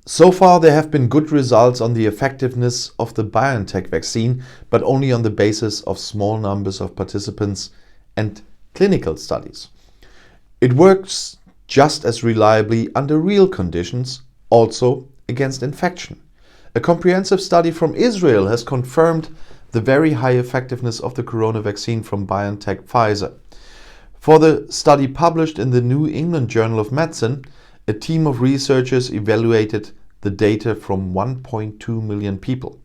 So far, there have been good results on the effectiveness of the Biontech vaccine, but only on the basis of small numbers of participants and clinical studies. It works just as reliably under real conditions, also against infection. A comprehensive study from Israel has confirmed the very high effectiveness of the corona vaccine from Biontech Pfizer. For the study published in the New England Journal of Medicine, a team of researchers evaluated the data from 1.2 million people.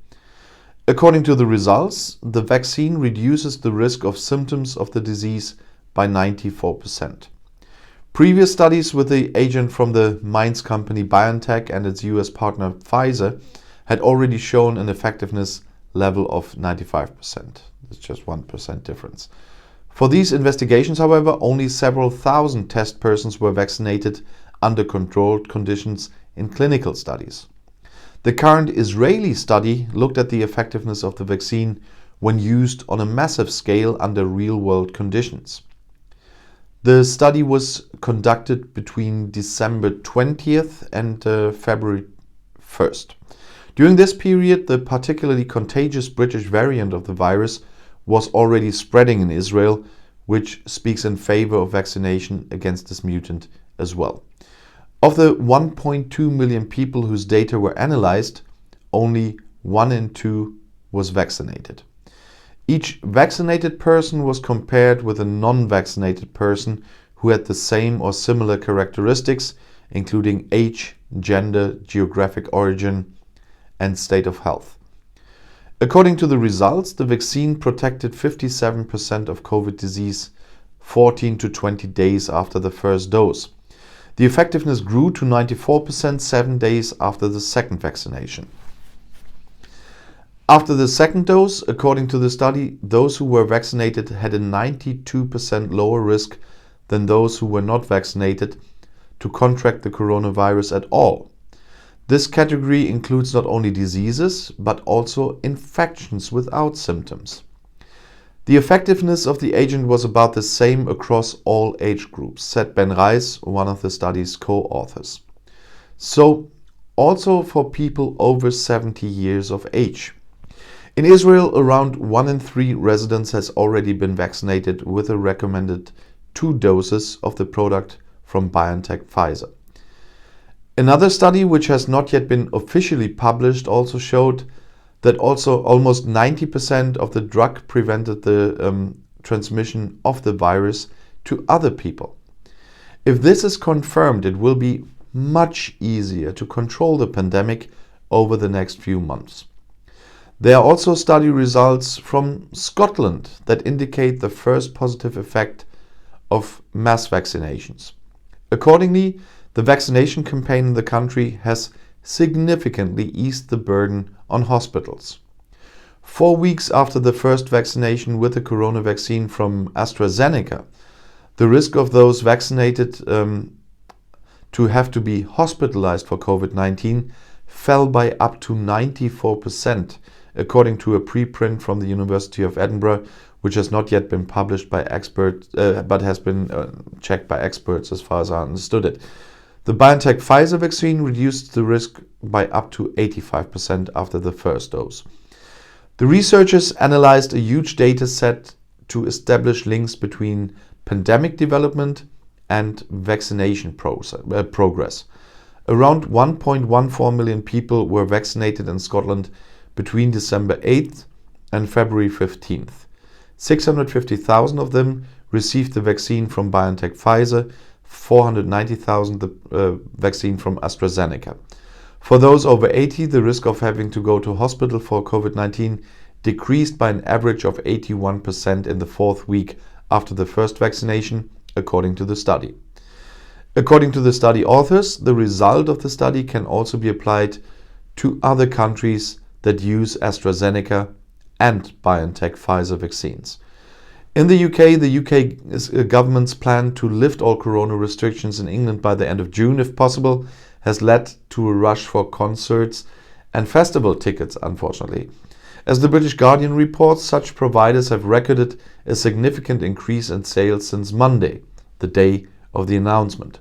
According to the results, the vaccine reduces the risk of symptoms of the disease by 94%. Previous studies with the agent from the Mainz company Biontech and its US partner Pfizer had already shown an effectiveness level of 95%. It's just 1% difference. For these investigations, however, only several thousand test persons were vaccinated under controlled conditions in clinical studies. The current Israeli study looked at the effectiveness of the vaccine when used on a massive scale under real-world conditions. The study was conducted between December 20th and February 1st. During this period, the particularly contagious British variant of the virus was already spreading in Israel, which speaks in favor of vaccination against this mutant as well. Of the 1.2 million people whose data were analyzed, only 1 in 2 was vaccinated. Each vaccinated person was compared with a non-vaccinated person who had the same or similar characteristics, including age, gender, geographic origin, and state of health. According to the results, the vaccine protected 57% of COVID disease 14 to 20 days after the first dose. The effectiveness grew to 94% 7 days after the second vaccination. After the second dose, according to the study, those who were vaccinated had a 92% lower risk than those who were not vaccinated to contract the coronavirus at all. This category includes not only diseases, but also infections without symptoms. The effectiveness of the agent was about the same across all age groups, said Ben Reis, one of the study's co-authors. So, also for people over 70 years of age. In Israel, around 1 in 3 residents has already been vaccinated with a recommended 2 doses of the product from Biontech Pfizer. Another study, which has not yet been officially published, also showed that also almost 90% of the drug prevented the transmission of the virus to other people. If this is confirmed, it will be much easier to control the pandemic over the next few months. There are also study results from Scotland that indicate the first positive effect of mass vaccinations. Accordingly, the vaccination campaign in the country has significantly eased the burden on hospitals. 4 weeks after the first vaccination with the corona vaccine from AstraZeneca, the risk of those vaccinated to have to be hospitalized for COVID-19 fell by up to 94%, according to a preprint from the University of Edinburgh, which has not yet been published by experts, but has been checked by experts as far as I understood it. The Biontech Pfizer vaccine reduced the risk by up to 85% after the first dose. The researchers analyzed a huge data set to establish links between pandemic development and vaccination progress. Around 1.14 million people were vaccinated in Scotland between December 8th and February 15th. 650,000 of them received the vaccine from Biontech Pfizer, 490,000 the vaccine from AstraZeneca. For those over 80, the risk of having to go to hospital for COVID-19 decreased by an average of 81% in the 4th week after the first vaccination, according to the study. According to the study authors, the result of the study can also be applied to other countries that use AstraZeneca and Biontech Pfizer vaccines. In the UK government's plan to lift all corona restrictions in England by the end of June, if possible, has led to a rush for concerts and festival tickets, unfortunately. As the British Guardian reports, such providers have recorded a significant increase in sales since Monday, the day of the announcement.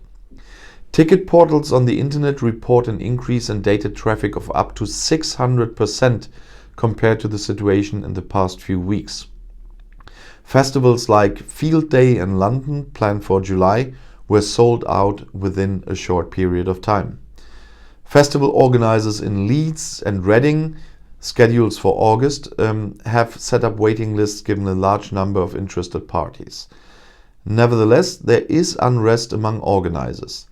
Ticket portals on the internet report an increase in data traffic of up to 600% compared to the situation in the past few weeks. Festivals like Field Day in London, planned for July, were sold out within a short period of time. Festival organizers in Leeds and Reading, schedules for August, have set up waiting lists given a large number of interested parties. Nevertheless, there is unrest among organizers.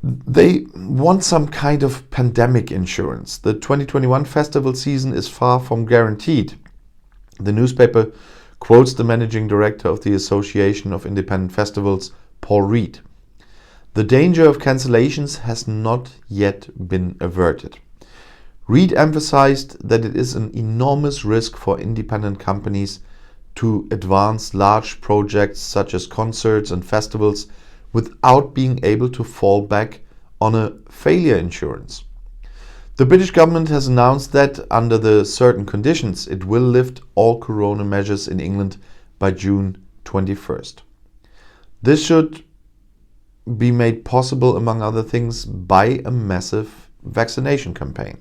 They want some kind of pandemic insurance. The 2021 festival season is far from guaranteed. The newspaper quotes the managing director of the Association of Independent Festivals, Paul Reed. The danger of cancellations has not yet been averted. Reed emphasized that it is an enormous risk for independent companies to advance large projects such as concerts and festivals without being able to fall back on a failure insurance. The British government has announced that, under the certain conditions, it will lift all corona measures in England by June 21st. This should be made possible, among other things, by a massive vaccination campaign.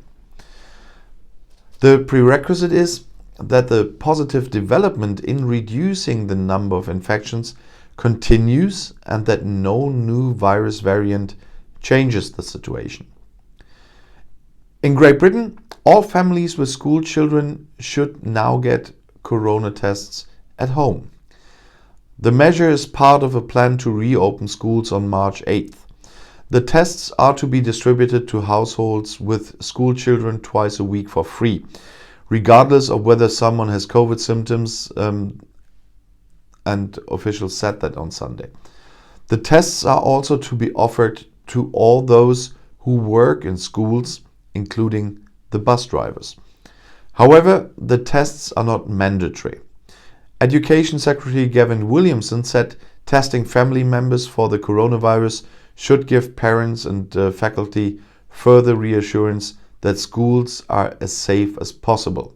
The prerequisite is that the positive development in reducing the number of infections continues and that no new virus variant changes the situation. In Great Britain, all families with school children should now get corona tests at home. The measure is part of a plan to reopen schools on March 8th. The tests are to be distributed to households with school children twice a week for free, regardless of whether someone has COVID symptoms, and officials said that on Sunday. The tests are also to be offered to all those who work in schools, including the bus drivers. However, the tests are not mandatory. Education Secretary Gavin Williamson said testing family members for the coronavirus should give parents and faculty further reassurance that schools are as safe as possible.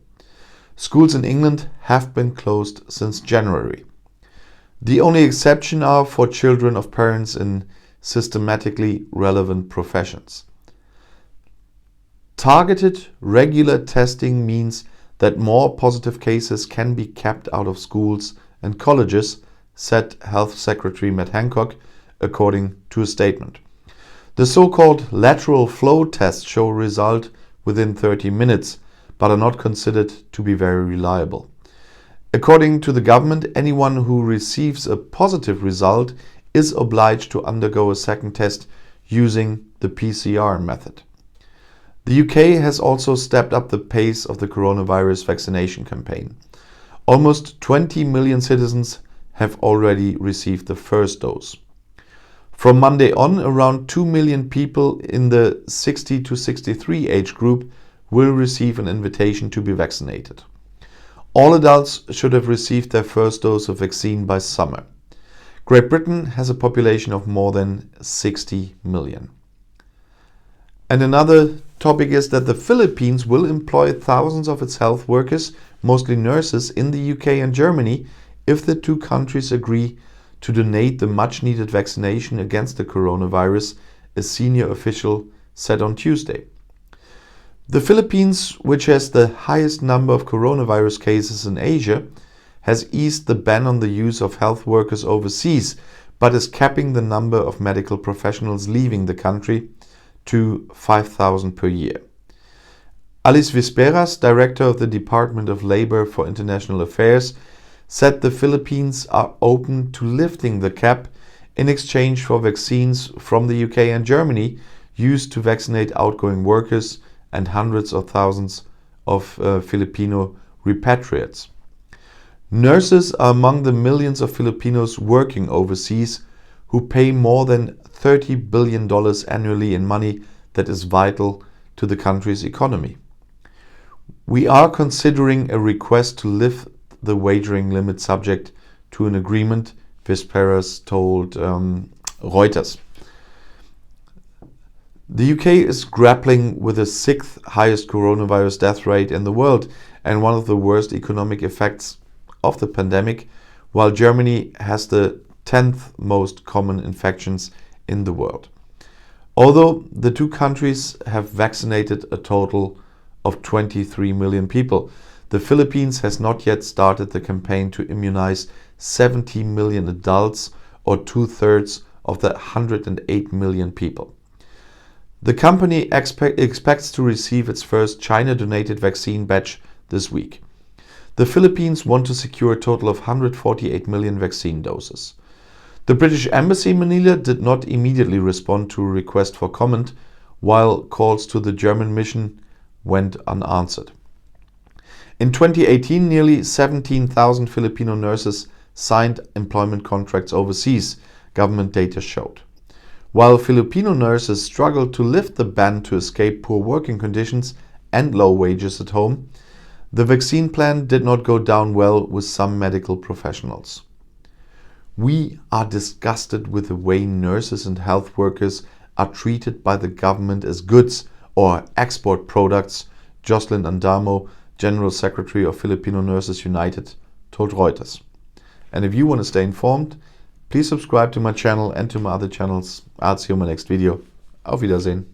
Schools in England have been closed since January. The only exception are for children of parents in systematically relevant professions. Targeted, regular testing means that more positive cases can be kept out of schools and colleges, said Health Secretary Matt Hancock, according to a statement. The so-called lateral flow tests show a result within 30 minutes, but are not considered to be very reliable. According to the government, anyone who receives a positive result is obliged to undergo a second test using the PCR method. The UK has also stepped up the pace of the coronavirus vaccination campaign. Almost 20 million citizens have already received the first dose. From Monday on, around 2 million people in the 60 to 63 age group will receive an invitation to be vaccinated. All adults should have received their first dose of vaccine by summer. Great Britain has a population of more than 60 million. And another topic is that the Philippines will employ thousands of its health workers, mostly nurses, in the UK and Germany if the two countries agree to donate the much-needed vaccination against the coronavirus, a senior official said on Tuesday. The Philippines, which has the highest number of coronavirus cases in Asia, has eased the ban on the use of health workers overseas, but is capping the number of medical professionals leaving the country to 5,000 per year. Alice Visperas, director of the Department of Labor for International Affairs, said the Philippines are open to lifting the cap in exchange for vaccines from the UK and Germany used to vaccinate outgoing workers and hundreds of thousands of Filipino repatriates. Nurses are among the millions of Filipinos working overseas who pay more than $30 billion annually in money that is vital to the country's economy. We are considering a request to lift the wagering limit subject to an agreement, Visperas told Reuters. The UK is grappling with the 6th highest coronavirus death rate in the world and one of the worst economic effects of the pandemic, while Germany has the 10th most common infections in the world. Although the two countries have vaccinated a total of 23 million people, the Philippines has not yet started the campaign to immunize 70 million adults, or 2/3 of the 108 million people. The company expects to receive its first China-donated vaccine batch this week. The Philippines want to secure a total of 148 million vaccine doses. The British Embassy in Manila did not immediately respond to a request for comment, while calls to the German mission went unanswered. In 2018, nearly 17,000 Filipino nurses signed employment contracts overseas, government data showed. While Filipino nurses struggled to lift the ban to escape poor working conditions and low wages at home, the vaccine plan did not go down well with some medical professionals. We are disgusted with the way nurses and health workers are treated by the government as goods or export products, Jocelyn Andamo, General Secretary of Filipino Nurses United, told Reuters. And if you want to stay informed, please subscribe to my channel and to my other channels. I'll see you in my next video. Auf Wiedersehen.